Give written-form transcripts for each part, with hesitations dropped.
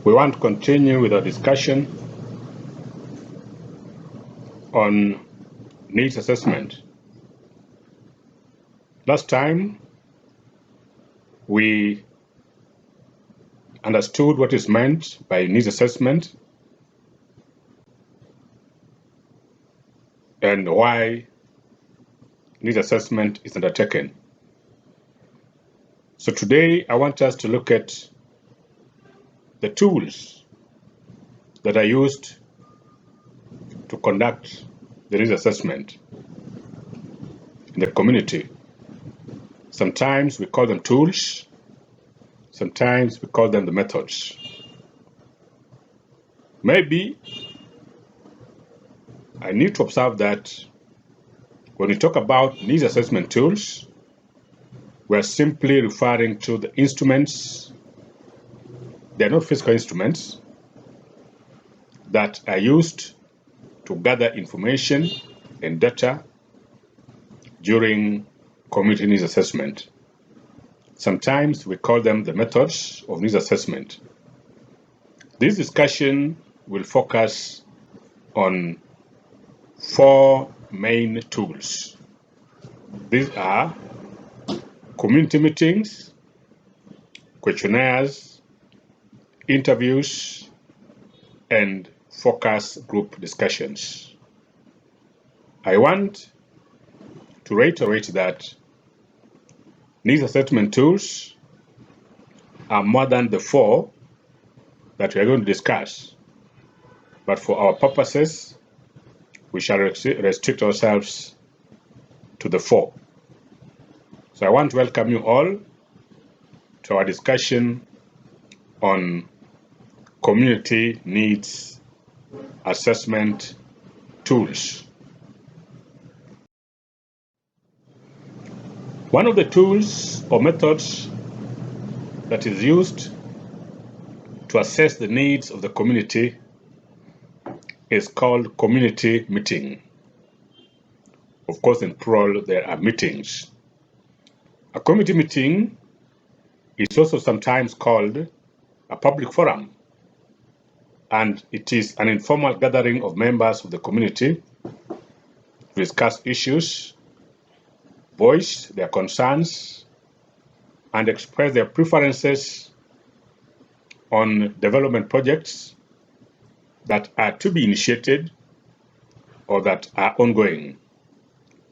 We want to continue with our discussion on needs assessment. Last time, we understood what is meant by needs assessment and why needs assessment is undertaken. So today, I want us to look at the tools that are used to conduct the needs assessment in the community. Sometimes we call them tools, sometimes we call them the methods. Maybe I need to observe that when we talk about needs assessment tools, we're simply referring to the instruments. They're not physical instruments that are used to gather information and data during community needs assessment. Sometimes we call them the methods of needs assessment. This discussion will focus on 4 main tools. These are community meetings, questionnaires, interviews, and focus group discussions. I want to reiterate that needs assessment tools are more than the 4 that we are going to discuss, but for our purposes, we shall restrict ourselves to the 4. So I want to welcome you all to our discussion on community needs assessment tools. One of the tools or methods that is used to assess the needs of the community is called community meeting. Of course, in plural, there are meetings. A community meeting is also sometimes called a public forum, and it is an informal gathering of members of the community to discuss issues, voice their concerns, and express their preferences on development projects that are to be initiated or that are ongoing,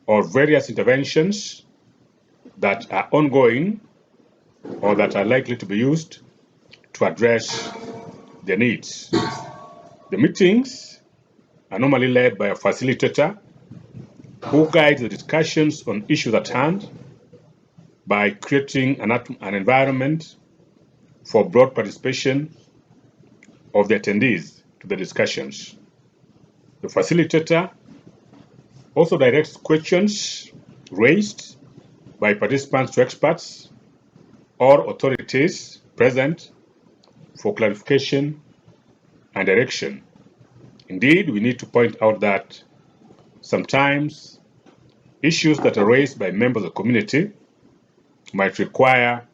or various interventions that are ongoing or that are likely to be used to address their needs. The meetings are normally led by a facilitator who guides the discussions on issues at hand by creating an environment for broad participation of the attendees to the discussions. The facilitator also directs questions raised by participants to experts or authorities present for clarification and direction. Indeed, we need to point out that sometimes issues that are raised by members of the community might require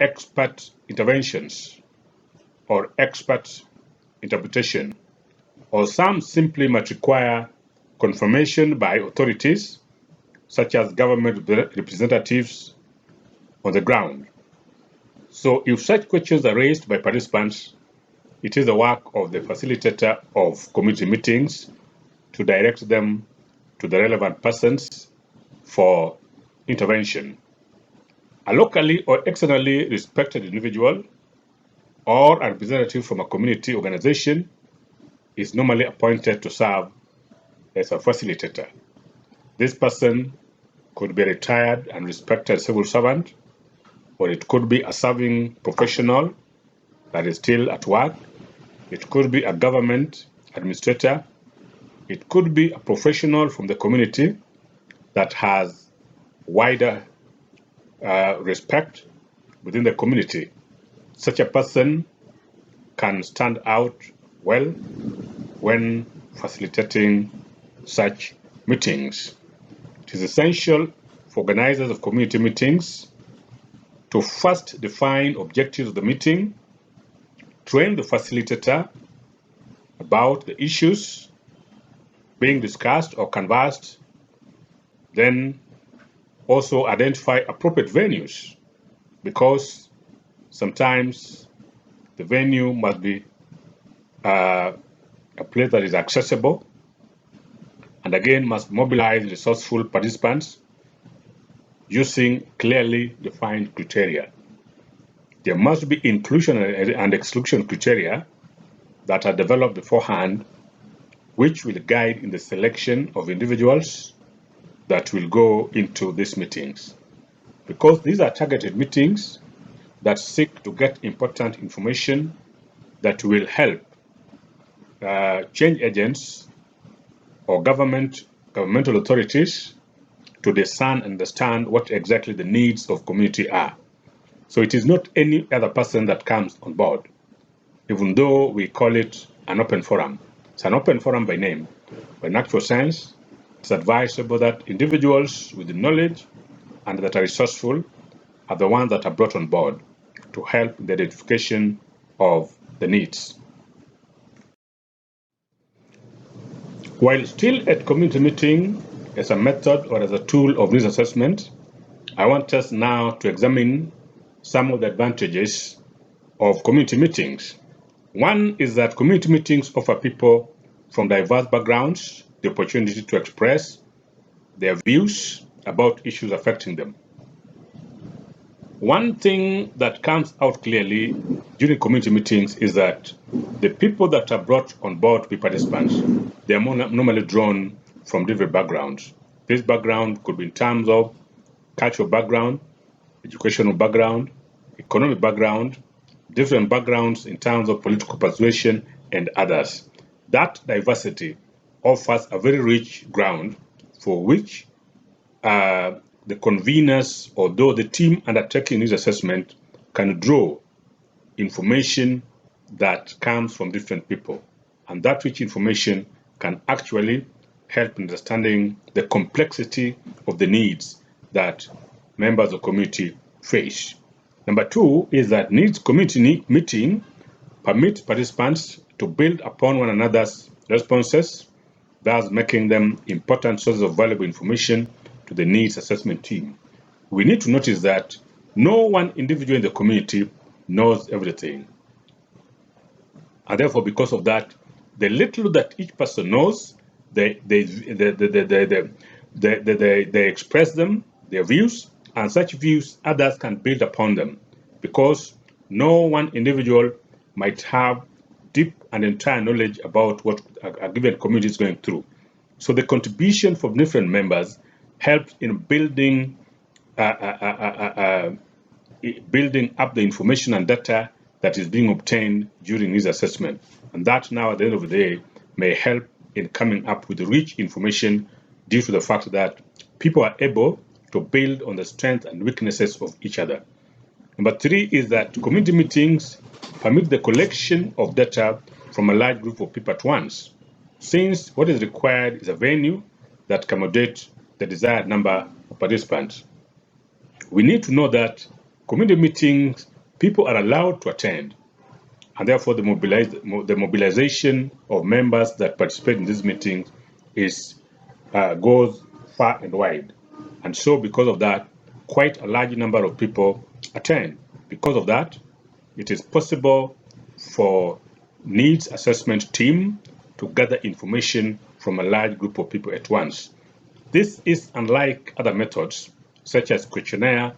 expert interventions or expert interpretation, or some simply might require confirmation by authorities such as government representatives on the ground. So if such questions are raised by participants, it is the work of the facilitator of community meetings to direct them to the relevant persons for intervention. A locally or externally respected individual or a representative from a community organization is normally appointed to serve as a facilitator. This person could be a retired and respected civil servant, or it could be a serving professional that is still at work. It could be a government administrator. It could be a professional from the community that has wider respect within the community. Such a person can stand out well when facilitating such meetings. It is essential for organizers of community meetings to first define objectives of the meeting, train the facilitator about the issues being discussed or canvassed, then also identify appropriate venues, because sometimes the venue must be a place that is accessible, and again must mobilize resourceful participants using clearly defined criteria. There must be inclusion and exclusion criteria that are developed beforehand, which will guide in the selection of individuals that will go into these meetings. Because these are targeted meetings that seek to get important information that will help change agents or governmental authorities to discern and understand what exactly the needs of community are. So it is not any other person that comes on board, even though we call it an open forum. It's an open forum by name, but in actual sense, it's advisable that individuals with the knowledge and that are resourceful are the ones that are brought on board to help the identification of the needs. While still at community meeting as a method or as a tool of needs assessment, I want us now to examine some of the advantages of community meetings. One is that community meetings offer people from diverse backgrounds the opportunity to express their views about issues affecting them. One thing that comes out clearly during community meetings is that the people that are brought on board to be participants, they are normally drawn from different backgrounds. This background could be in terms of cultural background, educational background, economic background, different backgrounds in terms of political persuasion, and others. That diversity offers a very rich ground for which the conveners, although the team undertaking this assessment, can draw information that comes from different people. And that rich information can actually help in understanding the complexity of the needs that members of the community face. Number two is that needs community meeting permit participants to build upon one another's responses, thus making them important sources of valuable information to the needs assessment team. We need to notice that no one individual in the community knows everything. And therefore, because of that, the little that each person knows, they express them, their views, and such views others can build upon them, because no one individual might have deep and entire knowledge about what a given community is going through. So the contribution from different members helps in building up the information and data that is being obtained during this assessment. And that now, at the end of the day, may help in coming up with rich information due to the fact that people are able to build on the strengths and weaknesses of each other. Number three is that community meetings permit the collection of data from a large group of people at once, since what is required is a venue that accommodates the desired number of participants. We need to know that community meetings, people are allowed to attend, and therefore the mobilization of members that participate in these meetings goes far and wide. And so because of that, quite a large number of people attend. Because of that, it is possible for needs assessment team to gather information from a large group of people at once. This is unlike other methods, such as questionnaire,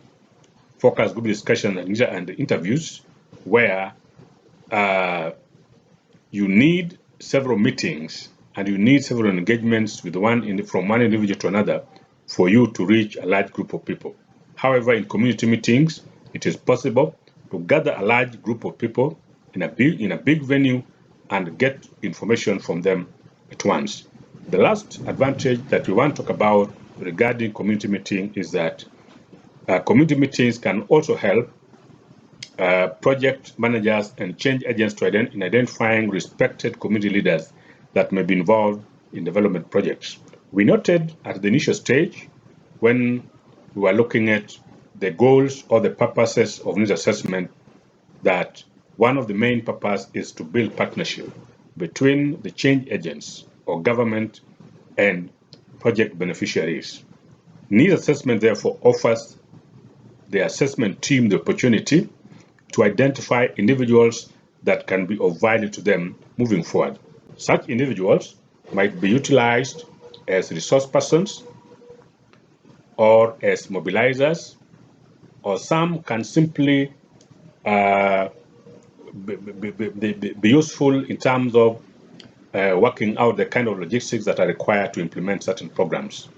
focus group discussion, and interviews, where you need several meetings and you need several engagements with from one individual to another for you to reach a large group of people. However, in community meetings, it is possible to gather a large group of people in a big venue and get information from them at once. The last advantage that we want to talk about regarding community meeting is that community meetings can also help project managers and change agents in identifying respected community leaders that may be involved in development projects. We noted at the initial stage, when we were looking at the goals or the purposes of needs assessment, that One of the main purposes is to build partnership between the change agents or government and project beneficiaries. Needs assessment therefore offers the assessment team the opportunity to identify individuals that can be of value to them moving forward. Such individuals might be utilized as resource persons or as mobilizers, or some can simply be useful in terms of working out the kind of logistics that are required to implement certain programs.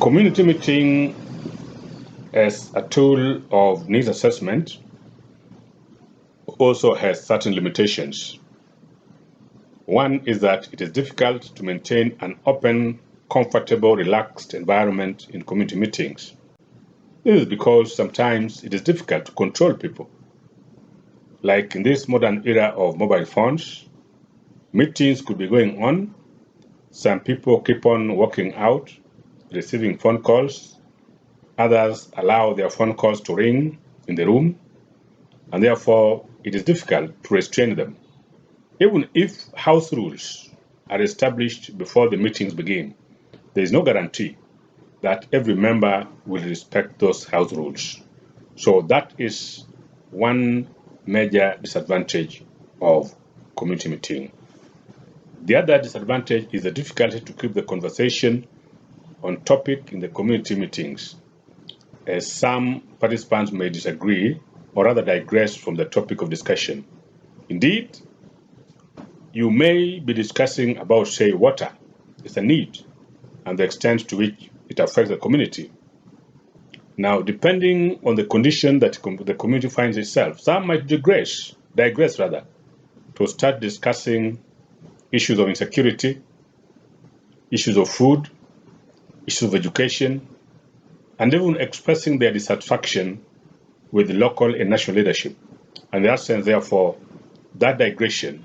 Community meeting as a tool of needs assessment also has certain limitations. One is that it is difficult to maintain an open, comfortable, relaxed environment in community meetings. This is because sometimes it is difficult to control people. Like in this modern era of mobile phones, meetings could be going on. Some people keep on walking out, receiving phone calls. Others allow their phone calls to ring in the room, and therefore it is difficult to restrain them. Even if house rules are established before the meetings begin, there is no guarantee that every member will respect those house rules. So that is one major disadvantage of community meeting. The other disadvantage is the difficulty to keep the conversation on topic in the community meetings, as some participants may disagree or rather digress from the topic of discussion. Indeed, you may be discussing about, say, water is a need and the extent to which it affects the community. Now, depending on the condition that the community finds itself, some might digress to start discussing issues of insecurity, issues of food, issues of education, and even expressing their dissatisfaction with the local and national leadership. And in that sense, therefore, that digression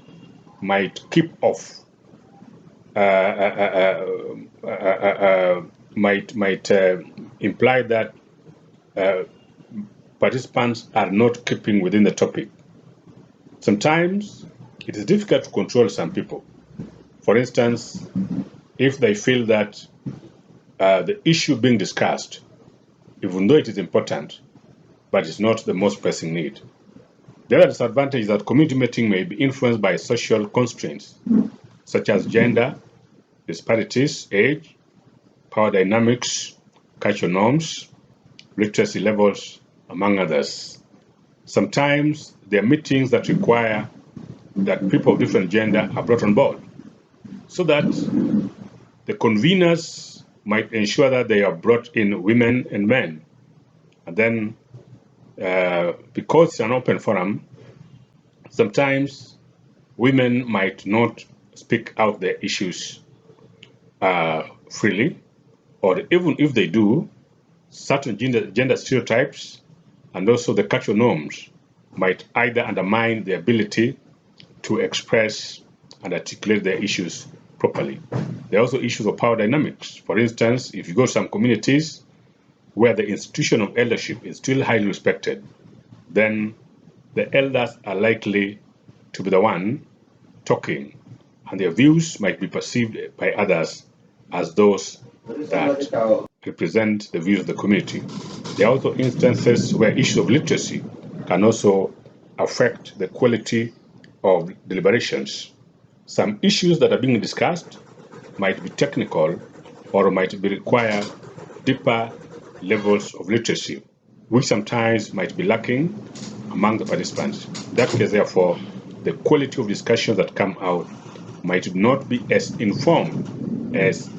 might keep off, might imply that participants are not keeping within the topic. Sometimes it is difficult to control some people. For instance, if they feel that the issue being discussed, even though it is important, but it's not the most pressing need. The other disadvantage is that community meeting may be influenced by social constraints, such as gender, disparities, age, power dynamics, cultural norms, literacy levels, among others. Sometimes there are meetings that require that people of different gender are brought on board, so that the conveners might ensure that they have brought in women and men. And then, because it's an open forum, sometimes women might not speak out their issues freely, or even if they do, certain gender stereotypes and also the cultural norms might either undermine the ability to express and articulate their issues properly. There are also issues of power dynamics. For instance, if you go to some communities where the institution of eldership is still highly respected, then the elders are likely to be the one talking, and their views might be perceived by others as those that represent the views of the community. There are also instances where issues of literacy can also affect the quality of deliberations. Some issues that are being discussed might be technical or might require deeper levels of literacy, which sometimes might be lacking among the participants. In that case, therefore, the quality of discussions that come out might not be as informed as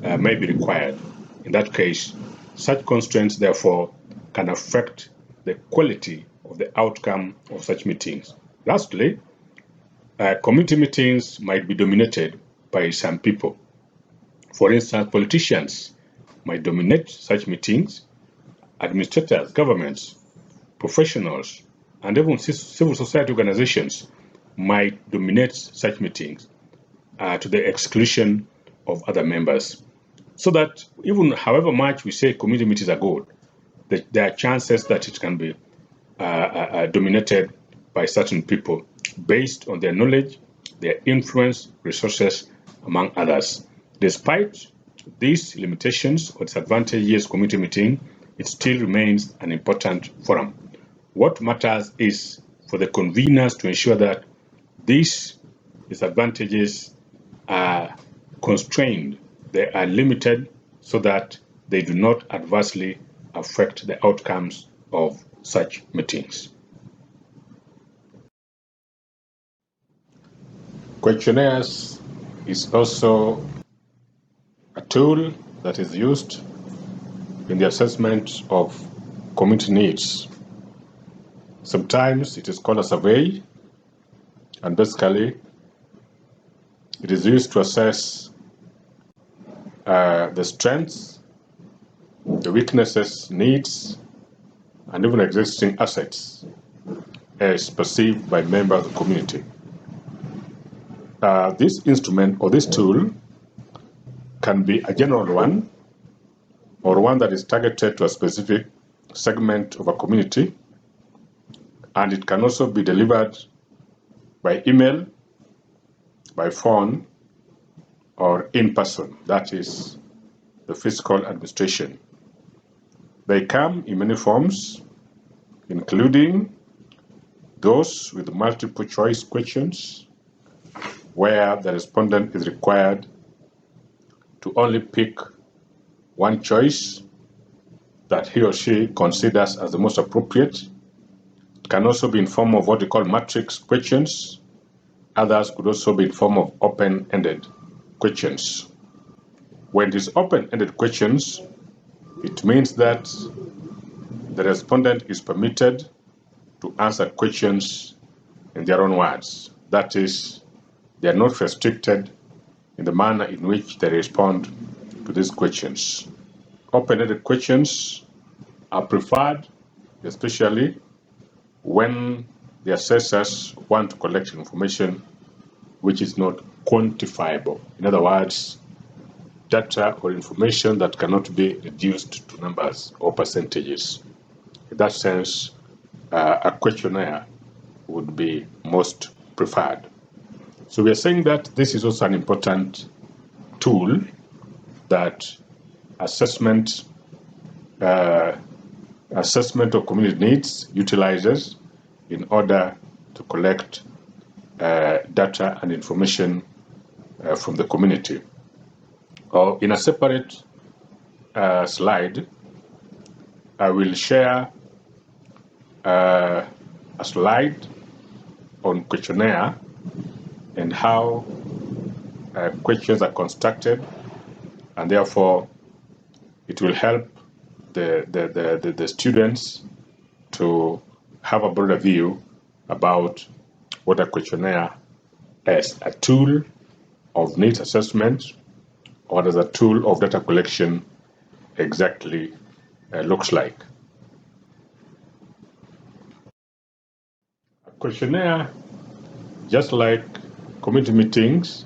may be required. In that case, such constraints, therefore, can affect the quality of the outcome of such meetings. Lastly, community meetings might be dominated by some people. For instance, politicians might dominate such meetings, administrators, governments, professionals, and even civil society organizations might dominate such meetings to the exclusion of other members. So that even however much we say community meetings are good, there are chances that it can be dominated by certain people based on their knowledge, their influence, resources, among others. Despite these limitations or disadvantages, community meeting, it still remains an important forum. What matters is for the conveners to ensure that these disadvantages are constrained, they are limited so that they do not adversely affect the outcomes of such meetings. Questionnaires is also a tool that is used in the assessment of community needs. Sometimes it is called a survey, and basically it is used to assess the strengths, the weaknesses, needs, and even existing assets as perceived by members of the community. This instrument or this tool can be a general one or one that is targeted to a specific segment of a community, and it can also be delivered by email, by phone, or in person, that is the physical administration. They come in many forms, including those with multiple choice questions, where the respondent is required to only pick one choice that he or she considers as the most appropriate. It can also be in form of what we call matrix questions. Others could also be in form of open-ended questions. When it is open-ended questions, it means that the respondent is permitted to answer questions in their own words. That is, they are not restricted in the manner in which they respond to these questions. Open-ended questions are preferred, especially when the assessors want to collect information which is not quantifiable. In other words, data or information that cannot be reduced to numbers or percentages. In that sense, a questionnaire would be most preferred. So we are saying that this is also an important tool that assessment of community needs utilizes in order to collect data and information from the community. In a separate slide, I will share a slide on questionnaire and how questions are constructed, and therefore it will help the students to have a broader view about what a questionnaire as a tool of needs assessment or as a tool of data collection exactly looks like. A questionnaire, just like community meetings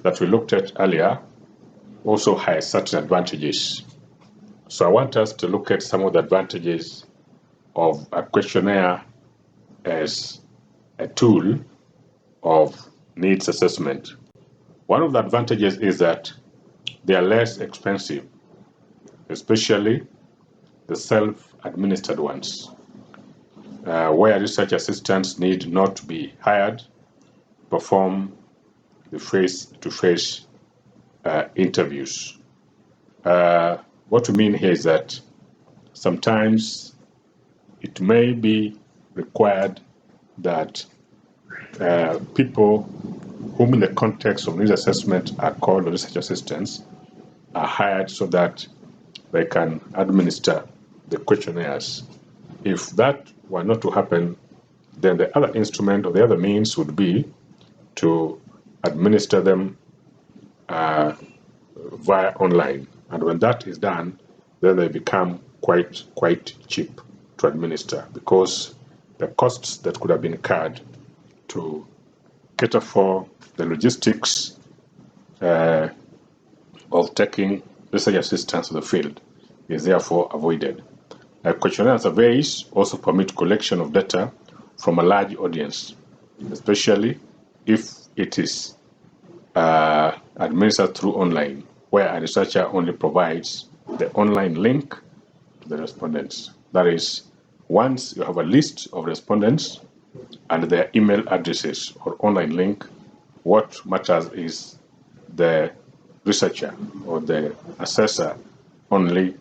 that we looked at earlier, also has certain advantages. So I want us to look at some of the advantages of a questionnaire as a tool of needs assessment. One of the advantages is that they are less expensive, especially the self-administered ones, where research assistants need not to be hired to perform the face-to-face interviews. What we mean here is that sometimes it may be required that people whom in the context of needs assessment are called research assistants are hired so that they can administer the questionnaires. If that were not to happen, then the other instrument or the other means would be to administer them via online. And when that is done, then they become quite cheap to administer, because the costs that could have been incurred to cater for the logistics of taking research assistance to the field is therefore avoided. Questionnaire surveys also permit collection of data from a large audience, especially if it is administered through online, where a researcher only provides the online link to the respondents. That is, once you have a list of respondents and their email addresses or online link, what matters is the researcher or the assessor only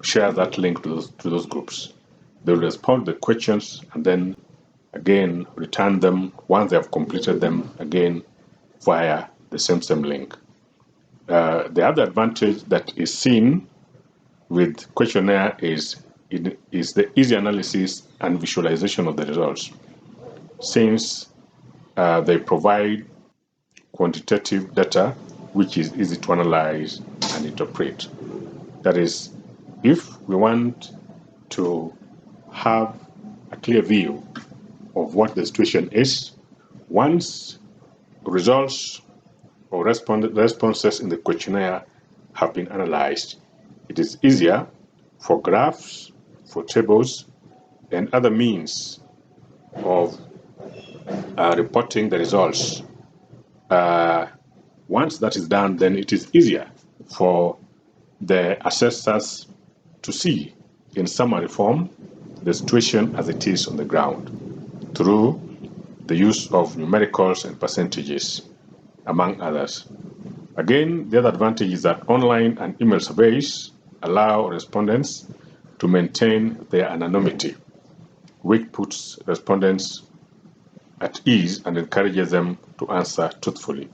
share that link to those groups. They will respond to the questions and then again return them once they have completed them again via the same link. The other advantage that is seen with questionnaire is the easy analysis and visualization of the results, since they provide quantitative data which is easy to analyze and interpret. That is, if we want to have a clear view of what the situation is, once results or responses in the questionnaire have been analyzed, it is easier for graphs, for tables, and other means of reporting the results. Once that is done, then it is easier for the assessors to see in summary form the situation as it is on the ground through the use of numericals and percentages, among others. Again, the other advantage is that online and email surveys allow respondents to maintain their anonymity, which puts respondents at ease and encourages them to answer truthfully.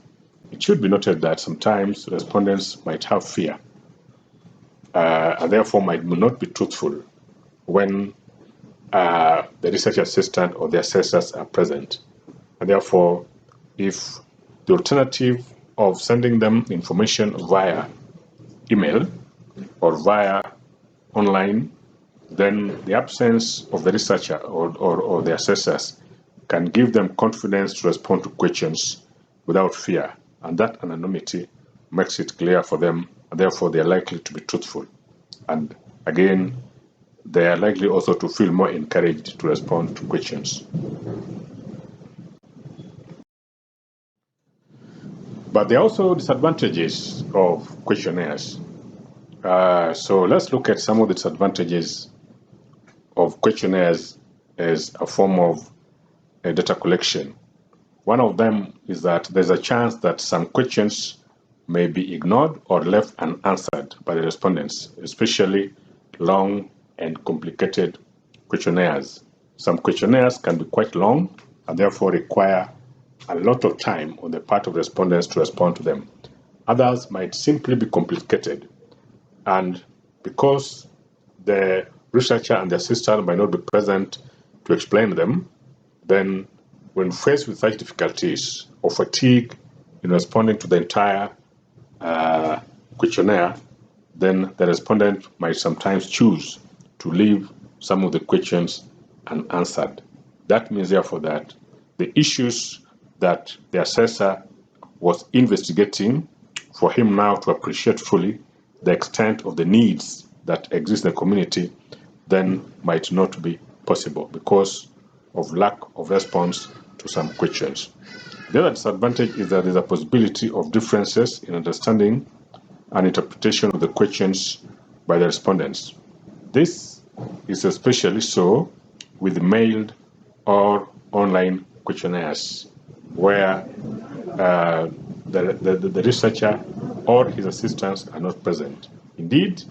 It should be noted that sometimes respondents might have fear and therefore might not be truthful when the research assistant or the assessors are present. And therefore, if the alternative of sending them information via email or via online, then the absence of the researcher or the assessors can give them confidence to respond to questions without fear. And that anonymity makes it clear for them, and therefore they are likely to be truthful. And again, they are likely also to feel more encouraged to respond to questions. But there are also disadvantages of questionnaires. So let's look at some of the disadvantages of questionnaires as a form of data collection. One of them is that there's a chance that some questions may be ignored or left unanswered by the respondents, especially long and complicated questionnaires. Some questionnaires can be quite long and therefore require a lot of time on the part of respondents to respond to them. Others might simply be complicated, and because the researcher and the assistant might not be present to explain them, then when faced with such difficulties or fatigue in responding to the entire questionnaire, then the respondent might sometimes choose to leave some of the questions unanswered. That means, therefore, that the issues that the assessor was investigating, for him now to appreciate fully the extent of the needs that exist in the community, then might not be possible because of lack of response to some questions. The other disadvantage is that there's a possibility of differences in understanding and interpretation of the questions by the respondents. This is especially so with mailed or online questionnaires, where the researcher or his assistants are not present. Indeed,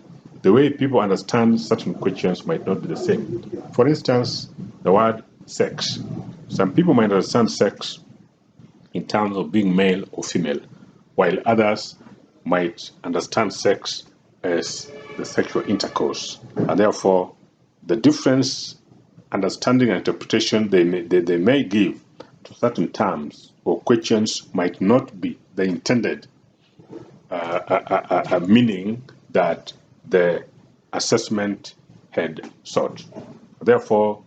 the way people understand certain questions might not be the same. For instance, the word sex. Some people might understand sex in terms of being male or female, while others might understand sex as the sexual intercourse. And therefore, the difference, understanding and interpretation they may give to certain terms or questions might not be the intended meaning that the assessment had sought. Therefore,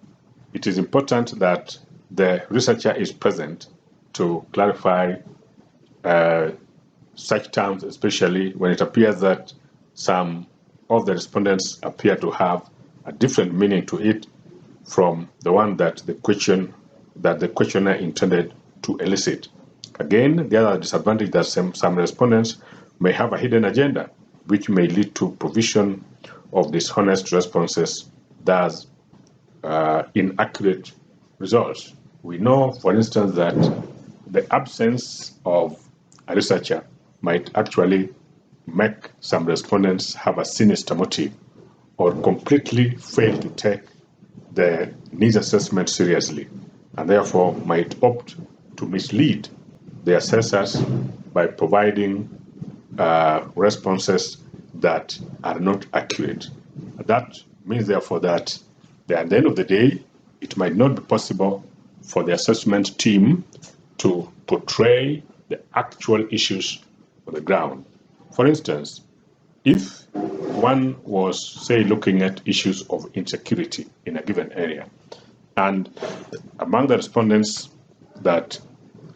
it is important that the researcher is present to clarify such terms, especially when it appears that some of the respondents appear to have a different meaning to it from the one that the questionnaire intended to elicit. Again, the other disadvantage that some respondents may have a hidden agenda, which may lead to provision of dishonest responses, thus inaccurate results. We know, for instance, that the absence of a researcher might actually make some respondents have a sinister motive or completely fail to take the needs assessment seriously, and therefore might opt to mislead the assessors by providing responses that are not accurate. That means, therefore, that at the end of the day, it might not be possible for the assessment team to portray the actual issues on the ground. For instance, if one was, say, looking at issues of insecurity in a given area, and among the respondents that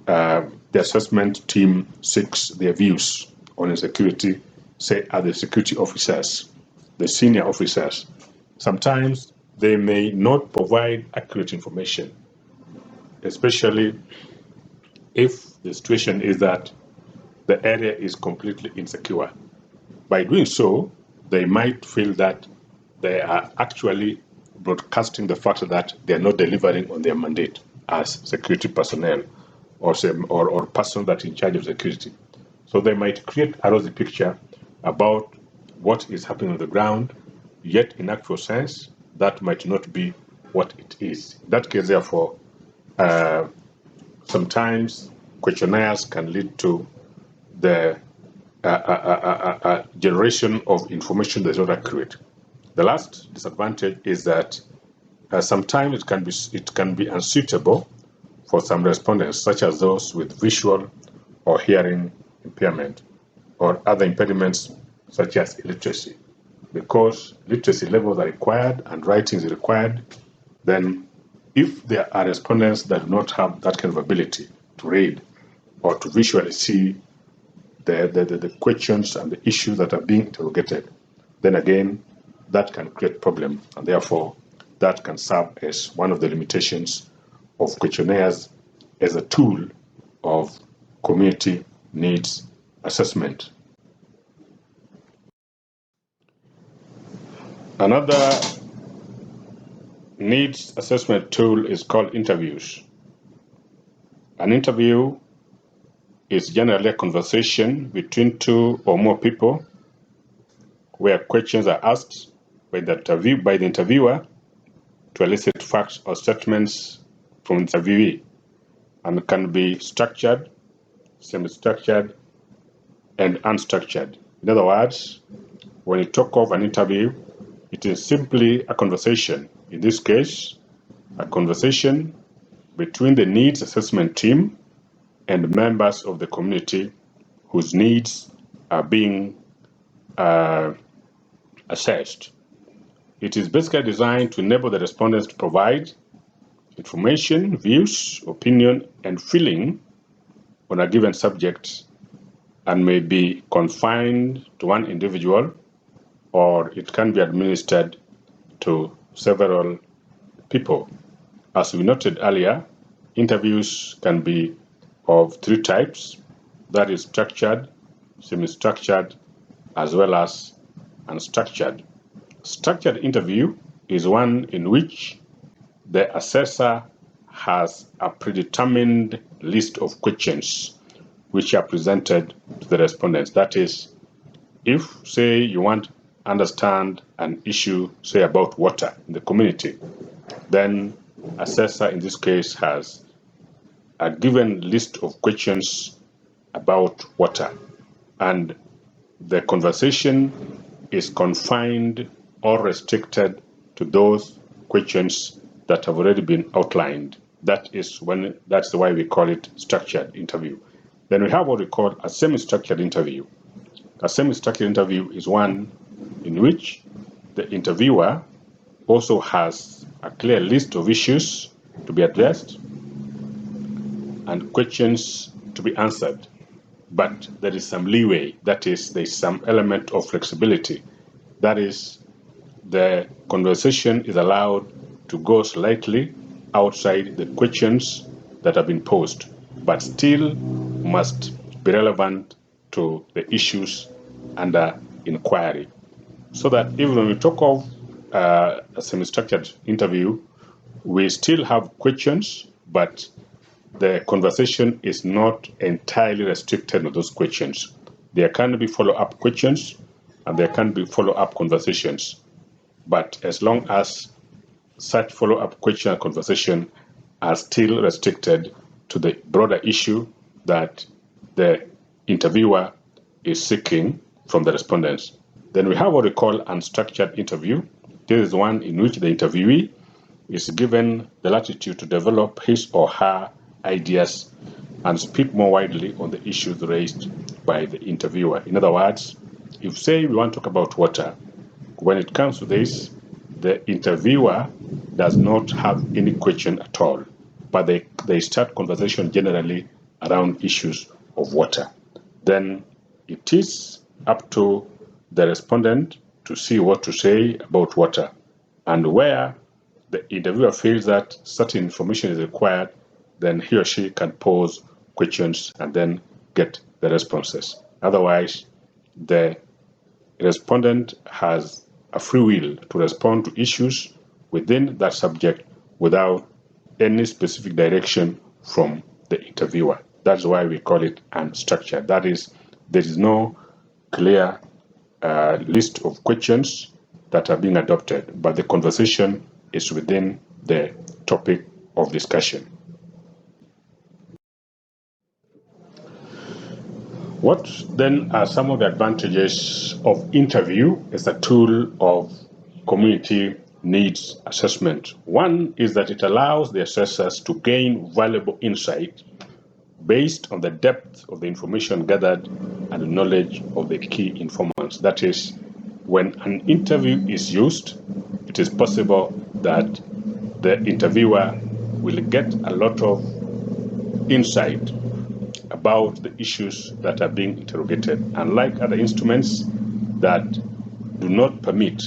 the assessment team seeks their views on insecurity, say, are the security officers, the senior officers, sometimes they may not provide accurate information, especially if the situation is that the area is completely insecure. By doing so, they might feel that they are actually broadcasting the fact that they are not delivering on their mandate as security personnel or person that is in charge of security. So they might create a rosy picture about what is happening on the ground, yet in actual sense, that might not be what it is. In that case, therefore, sometimes questionnaires can lead to the generation of information that is not accurate. The last disadvantage is that sometimes it can be unsuitable for some respondents, such as those with visual or hearing impairment or other impediments such as illiteracy. Because literacy levels are required and writing is required, then if there are respondents that do not have that kind of ability to read or to visually see the questions and the issues that are being interrogated, then again, that can create problem, and therefore that can serve as one of the limitations of questionnaires as a tool of community needs assessment. Another needs assessment tool is called interviews. An interview is generally a conversation between two or more people where questions are asked by the interviewer to elicit facts or statements from the interviewee, and can be structured, semi-structured, and unstructured. In other words, when you talk of an interview, it is simply a conversation. In this case, a conversation between the needs assessment team and members of the community whose needs are being assessed. It is basically designed to enable the respondents to provide information, views, opinion, and feeling on a given subject, and may be confined to one individual, or it can be administered to several people. As we noted earlier, interviews can be of three types, that is structured, semi-structured, as well as unstructured. Structured interview is one in which the assessor has a predetermined list of questions which are presented to the respondents. That is, if, say, you want to understand an issue, say, about water in the community, then assessor in this case has a given list of questions about water, and the conversation is confined or restricted to those questions that have already been outlined. That's why we call it structured interview. Then we have what we call a semi-structured interview. A semi-structured interview is one in which the interviewer also has a clear list of issues to be addressed and questions to be answered. but there is some leeway. That is, there is some element of flexibility. That is, the conversation is allowed to go slightly outside the questions that have been posed, but still must be relevant to the issues under inquiry. So that even when we talk of a semi-structured interview, we still have questions, but the conversation is not entirely restricted to those questions. There can be follow-up questions and there can be follow-up conversations. But as long as such follow-up question and conversation are still restricted to the broader issue that the interviewer is seeking from the respondents. Then we have what we call unstructured interview. This is one in which the interviewee is given the latitude to develop his or her ideas and speak more widely on the issues raised by the interviewer. In other words, if say we want to talk about water, when it comes to this, the interviewer does not have any question at all, but they start conversation generally around issues of water. Then it is up to the respondent to see what to say about water, and where the interviewer feels that certain information is required, then he or she can pose questions and then get the responses. Otherwise, the respondent has a free will to respond to issues within that subject without any specific direction from the interviewer. That's why we call it unstructured. That is, there is no clear list of questions that are being adopted, but the conversation is within the topic of discussion. What then are some of the advantages of interview as a tool of community needs assessment? One is that it allows the assessors to gain valuable insight based on the depth of the information gathered and the knowledge of the key informants. That is, when an interview is used, it is possible that the interviewer will get a lot of insight about the issues that are being interrogated. Unlike other instruments that do not permit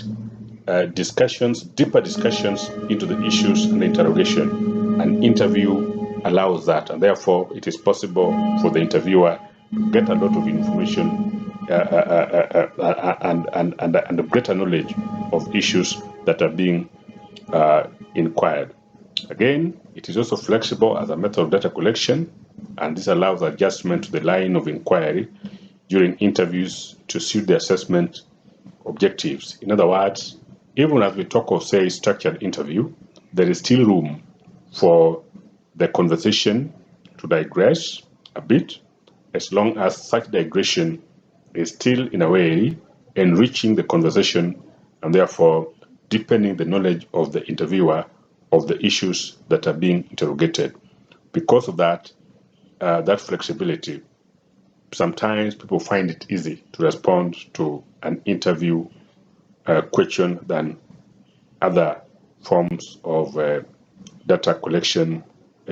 deeper discussions into the issues and the interrogation, an interview allows that, and therefore it is possible for the interviewer to get a lot of information and a greater knowledge of issues that are being inquired. Again, it is also flexible as a method of data collection, and this allows adjustment to the line of inquiry during interviews to suit the assessment objectives. In other words, even as we talk of, say, structured interview, there is still room for the conversation to digress a bit, as long as such digression is still, in a way, enriching the conversation and therefore deepening the knowledge of the interviewer of the issues that are being interrogated. Because of that, that flexibility, sometimes people find it easy to respond to an interview question than other forms of data collection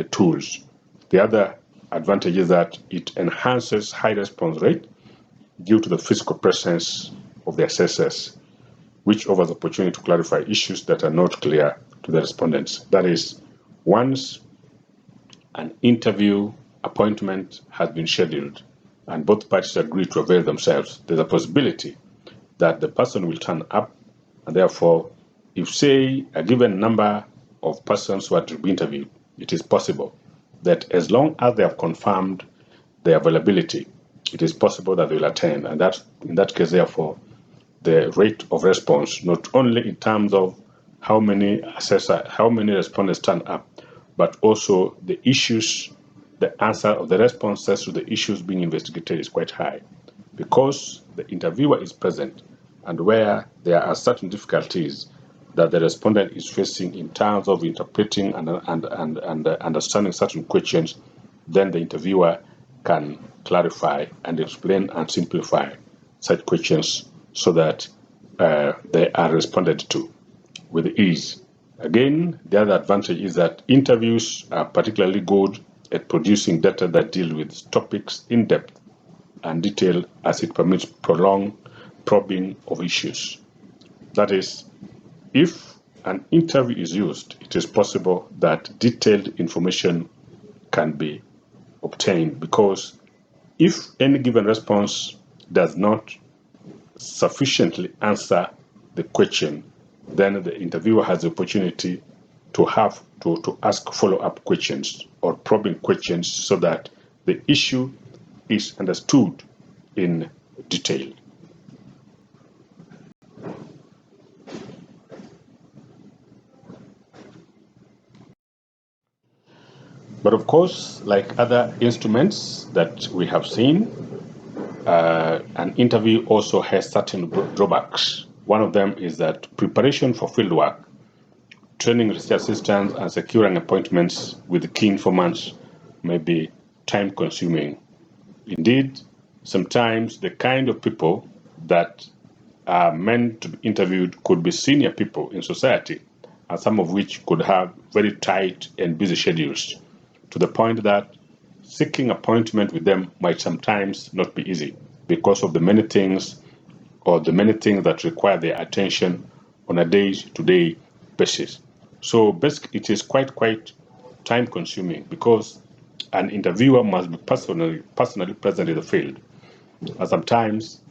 tools. The other advantage is that it enhances high response rate due to the physical presence of the assessors, which offers opportunity to clarify issues that are not clear to the respondents. That is, once an interview appointment has been scheduled and both parties agree to avail themselves, there's a possibility that the person will turn up, and therefore, if, say, a given number of persons were to be interviewed, it is possible that as long as they have confirmed their availability, it is possible that they will attend, and that, in that case, therefore, the rate of response, not only in terms of how many respondents turn up, but also the issues, the answer of the responses to the issues being investigated is quite high, because the interviewer is present, and where there are certain difficulties that the respondent is facing in terms of interpreting and understanding certain questions, then the interviewer can clarify and explain and simplify such questions so that they are responded to with ease. Again, the other advantage is that interviews are particularly good at producing data that deal with topics in depth and detailed as it permits prolonged probing of issues. That is, if an interview is used, it is possible that detailed information can be obtained, because if any given response does not sufficiently answer the question, then the interviewer has the opportunity to have to ask follow-up questions or probing questions so that the issue is understood in detail. But of course, like other instruments that we have seen, an interview also has certain drawbacks. One of them is that preparation for fieldwork, training research assistants, and securing appointments with key informants may be time-consuming. Indeed, sometimes the kind of people that are meant to be interviewed could be senior people in society, and some of which could have very tight and busy schedules, to the point that seeking appointment with them might sometimes not be easy because of the many things that require their attention on a day-to-day basis. So basically, it is quite time consuming because an interviewer must be personally present in the field, and sometimes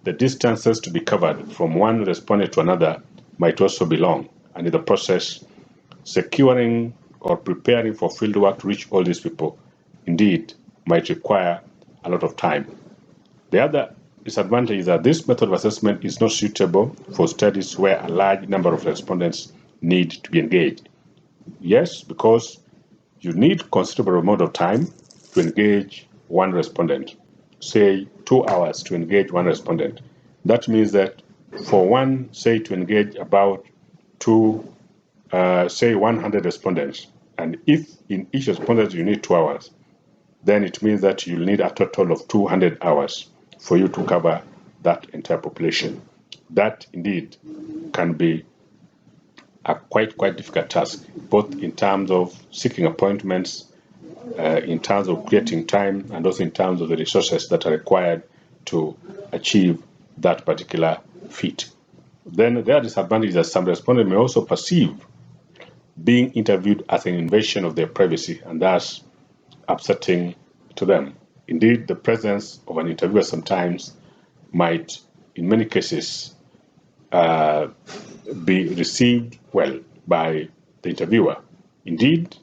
the distances to be covered from one respondent to another might also be long, and in the process, securing or preparing for fieldwork to reach all these people indeed might require a lot of time. The other disadvantage is that this method of assessment is not suitable for studies where a large number of respondents need to be engaged. Yes, because you need considerable amount of time to engage one respondent, say 2 hours to engage one respondent. That means that for one, say, to engage about say 100 respondents, and if in each respondent you need 2 hours, then it means that you'll need a total of 200 hours for you to cover that entire population. That indeed can be a quite difficult task, both in terms of seeking appointments, in terms of creating time, and also in terms of the resources that are required to achieve that particular feat. Then there are disadvantages that some respondents may also perceive being interviewed as an invasion of their privacy and thus upsetting to them. Indeed, the presence of an interviewer sometimes might, in many cases, be received well by the interviewer. Indeed,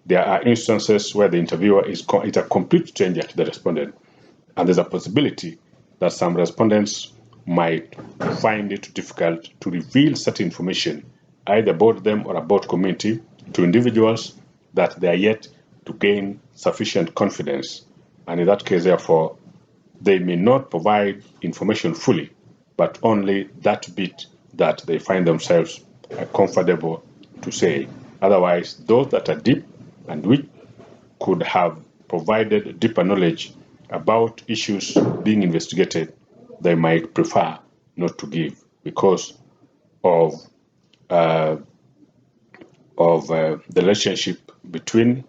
there are instances where the interviewer is a complete stranger to the respondent, and there's a possibility that some respondents might find it difficult to reveal certain information, either about them or about community, to individuals that they are yet to gain sufficient confidence. And in that case, therefore, they may not provide information fully, but only that bit that they find themselves comfortable to say. Otherwise, those that are deep and which could have provided deeper knowledge about issues being investigated, they might prefer not to give because of the relationship between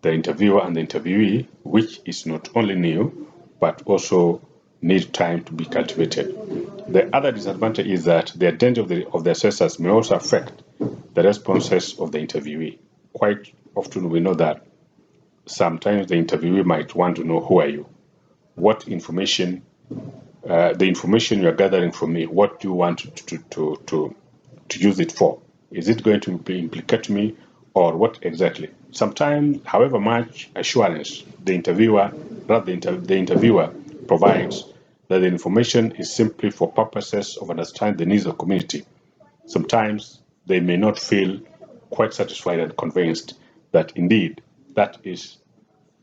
the interviewer and the interviewee, which is not only new, but also needs time to be cultivated. The other disadvantage is that the identity of the assessors may also affect the responses of the interviewee. Quite often we know that sometimes the interviewee might want to know, who are you? What information, the information you're gathering from me, what do you want to use it for? Is it going to implicate me, or what exactly? Sometimes, however much assurance the interviewer provides that the information is simply for purposes of understanding the needs of the community, sometimes they may not feel quite satisfied and convinced that indeed that is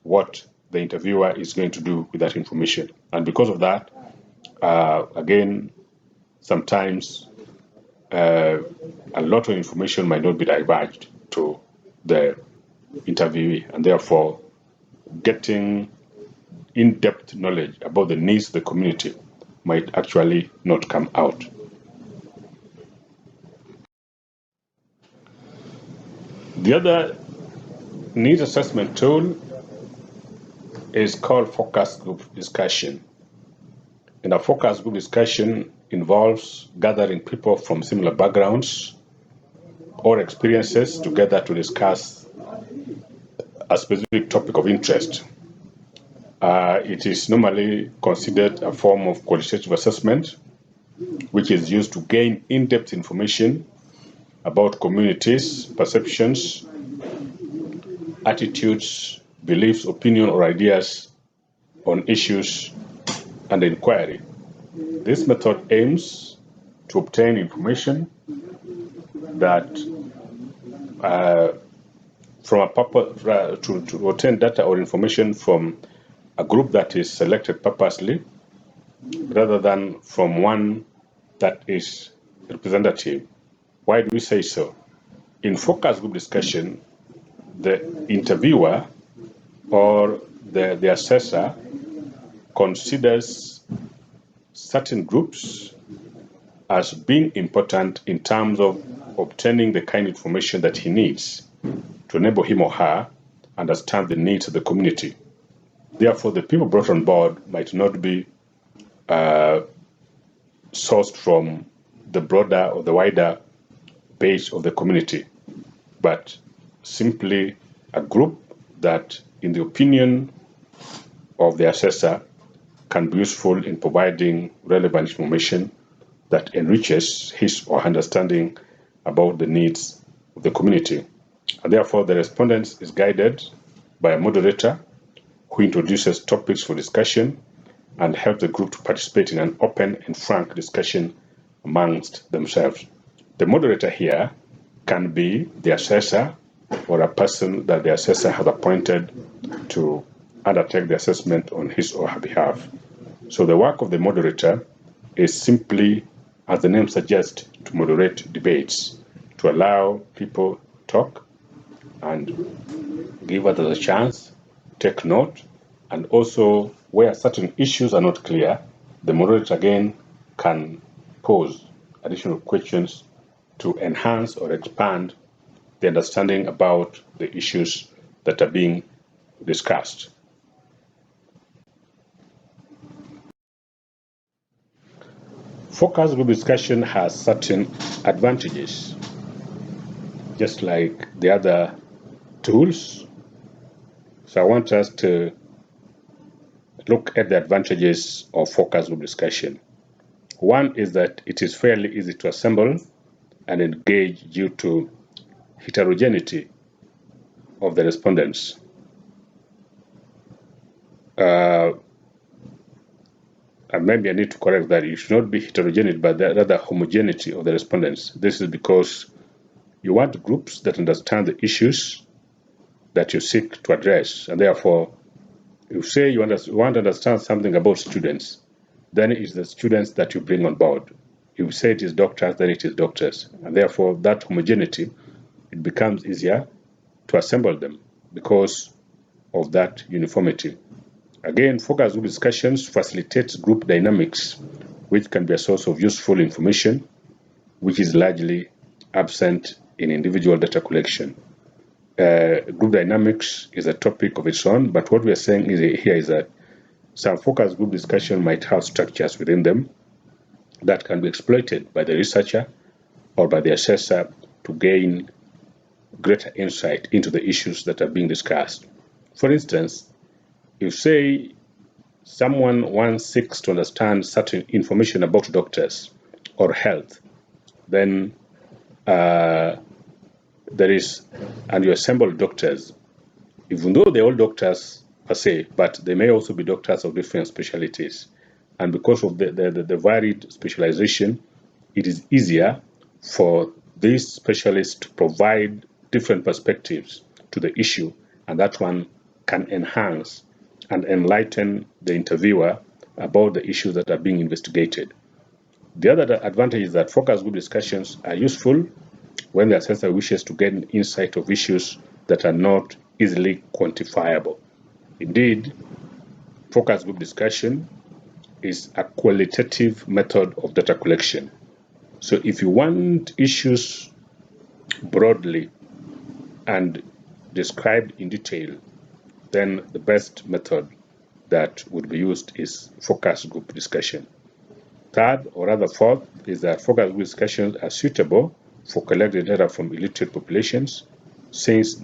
what the interviewer is going to do with that information. And because of that, again, sometimes a lot of information might not be diverged to the interviewee, and therefore getting in-depth knowledge about the needs of the community might actually not come out. The other needs assessment tool is called focus group discussion. And a focus group discussion involves gathering people from similar backgrounds or experiences together to discuss a specific topic of interest. It is normally considered a form of qualitative assessment, which is used to gain in-depth information about communities, perceptions, attitudes, beliefs, opinions, or ideas on issues and inquiry. This method aims to obtain information that from a purpose to obtain data or information from a group that is selected purposely rather than from one that is representative. Why do we say so? In focus group discussion, the interviewer or the assessor considers certain groups as being important in terms of obtaining the kind of information that he needs to enable him or her understand the needs of the community. Therefore, the people brought on board might not be sourced from the broader or the wider base of the community, but simply a group that, in the opinion of the assessor, can be useful in providing relevant information that enriches his or her understanding about the needs of the community. And therefore, the respondent is guided by a moderator who introduces topics for discussion and helps the group to participate in an open and frank discussion amongst themselves. The moderator here can be the assessor or a person that the assessor has appointed to undertake the assessment on his or her behalf. So the work of the moderator is simply, as the name suggests, to moderate debates, to allow people to talk and give others a chance, take note, and also where certain issues are not clear, the moderator again can pose additional questions to enhance or expand the understanding about the issues that are being discussed. Focus group discussion has certain advantages, just like the other tools. So I want us to look at the advantages of focus group discussion. One is that it is fairly easy to assemble and engage due to heterogeneity of the respondents. And maybe I need to correct that. It should not be heterogeneity, but rather homogeneity of the respondents. This is because you want groups that understand the issues that you seek to address. And therefore, if say you want to understand something about students, then it is the students that you bring on board. If you say it is doctors, then it is doctors. And therefore, that homogeneity, it becomes easier to assemble them because of that uniformity. Again, focus group discussions facilitates group dynamics, which can be a source of useful information, which is largely absent in individual data collection. Group dynamics is a topic of its own, but what we are saying here is that some focus group discussion might have structures within them that can be exploited by the researcher or by the assessor to gain greater insight into the issues that are being discussed. For instance, if say someone seeks to understand certain information about doctors or health, then and you assemble doctors, even though they're all doctors per se, but they may also be doctors of different specialties. And because of the varied specialization, it is easier for these specialists to provide different perspectives to the issue, and that one can enhance and enlighten the interviewer about the issues that are being investigated. The other advantage is that focus group discussions are useful when the assessor wishes to gain insight of issues that are not easily quantifiable. Indeed, focus group discussion is a qualitative method of data collection. So if you want issues broadly and described in detail, then the best method that would be used is focus group discussion. Third, or rather fourth, is that focus group discussions are suitable for collecting data from illiterate populations, since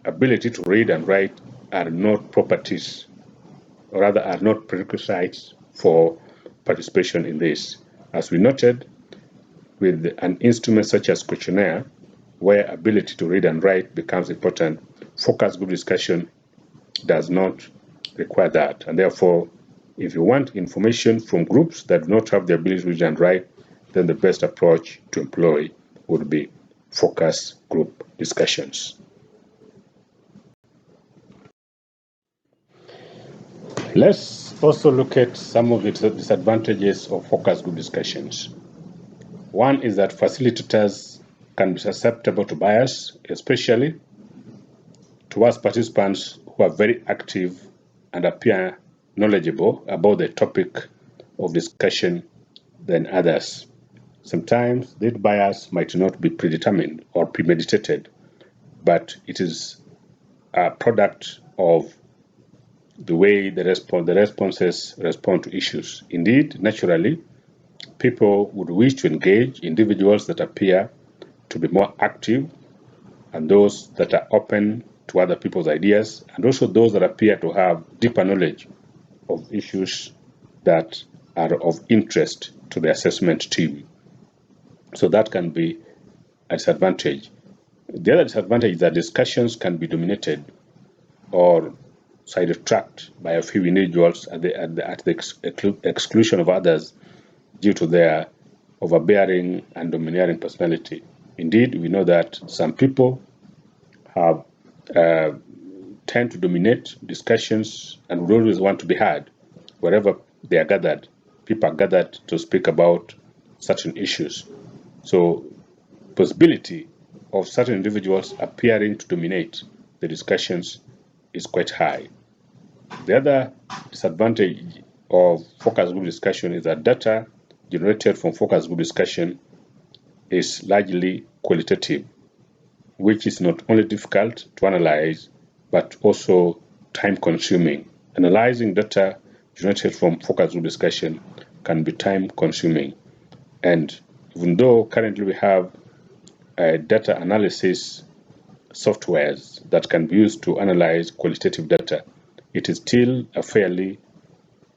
ability to read and write are not properties, or rather are not prerequisites for participation in this. As we noted, with an instrument such as questionnaire, where ability to read and write becomes important, focus group discussion does not require that. And therefore, if you want information from groups that do not have the ability to read and write, then the best approach to employ would be focus group discussions. Let's also look at some of the disadvantages of focus group discussions. One is that facilitators can be susceptible to bias, especially towards participants who are very active and appear knowledgeable about the topic of discussion than others. Sometimes this bias might not be predetermined or premeditated, but it is a product of the way the responses respond to issues. Indeed, naturally, people would wish to engage individuals that appear to be more active, and those that are open to other people's ideas, and also those that appear to have deeper knowledge of issues that are of interest to the assessment team. So that can be a disadvantage. The other disadvantage is that discussions can be dominated or sidetracked by a few individuals at the exclusion of others due to their overbearing and domineering personality. Indeed, we know that some people have tend to dominate discussions and would always want to be heard wherever they are gathered. People are gathered to speak about certain issues. So, possibility of certain individuals appearing to dominate the discussions is quite high. The other disadvantage of focus group discussion is that data generated from focus group discussion is largely qualitative, which is not only difficult to analyze, but also time-consuming. Analyzing data generated from focus group discussion can be time-consuming. And even though currently we have data analysis softwares that can be used to analyze qualitative data, it is still a fairly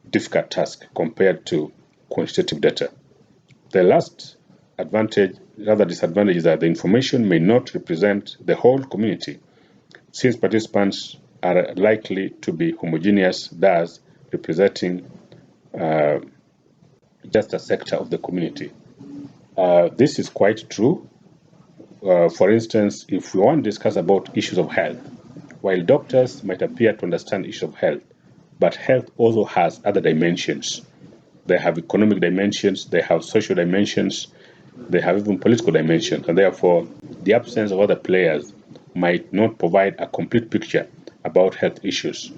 difficult task compared to quantitative data. The last disadvantage is that the information may not represent the whole community, since participants are likely to be homogeneous, thus representing just a sector of the community. This is quite true. For instance, if we want to discuss about issues of health, while doctors might appear to understand issues of health, but health also has other dimensions. They have economic dimensions, they have social dimensions, they have even political dimensions, and therefore the absence of other players might not provide a complete picture about health issues.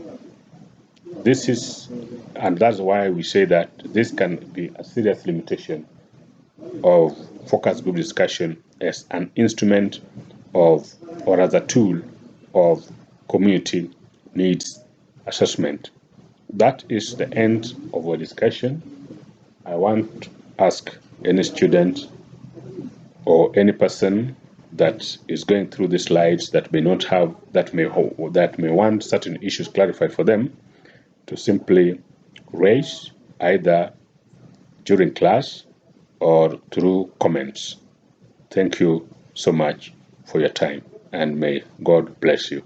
And that's why we say that this can be a serious limitation of focus group discussion as an instrument of, or as a tool of, community needs assessment. That is the end of our discussion. I want to ask any student or any person that is going through these slides that may not have, that may want certain issues clarified for them, to simply raise either during class or through comments. Thank you so much for your time, and may God bless you.